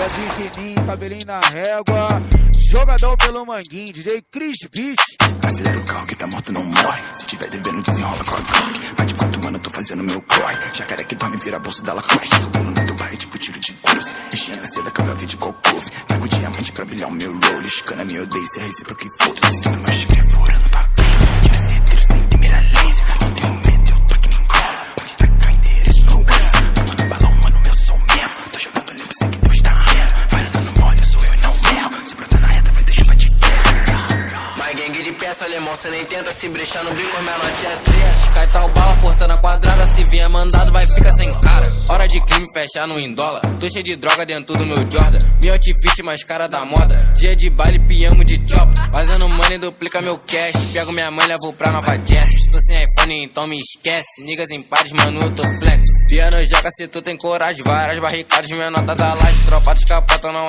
de fininho, cabelinho na régua. Jogadão pelo manguinho, DJ Chris Beach. Acelera o carro que tá morto não morre. Se tiver devendo desenrola com a corre. Mais de 4 anos tô fazendo meu corre. Jacaré que dorme vira bolso da Lacoste. Sou pulo no teu bairro tipo tiro de cruz. Enchendo a seda que eu vi de Golcove. Trago diamante pra brilhar o meu role. Escana me odeia, se é recíproco que foda-se. Tudo meu chique furando tua crise. Tira certeiro sem primeira laser. Não tenho medo, eu tô aqui no cola. Pode tacar endereço no Waze. Tomando balão, mano, eu sou mesmo. Tô jogando limpo, sei que Deus tá vendo. Vai dando mole, sou eu e não mesmo. Se brotar na reta, vai ter chuva de guerra. Mais gangue de peça, alemão, cê nem tenta se brechar no bico, minha noite é sexta. Cai tal bala, portando a quadrada, se vier mandado vai ficar sem cara. Hora de crime, fechar no dólar. Tô cheio de droga dentro do meu Jordan. Meu outfit mais cara da moda. Dia de baile, piamos de chop. Fazendo money, duplica meu cash. Pego minha mãe, levo pra Nova Jazz. Tô sem iPhone, então me esquece. Niggas em pares, mano, eu tô flex. Piano joga se tu tem coragem. Várias barricadas, minha nota da laje. Tropa de capota, não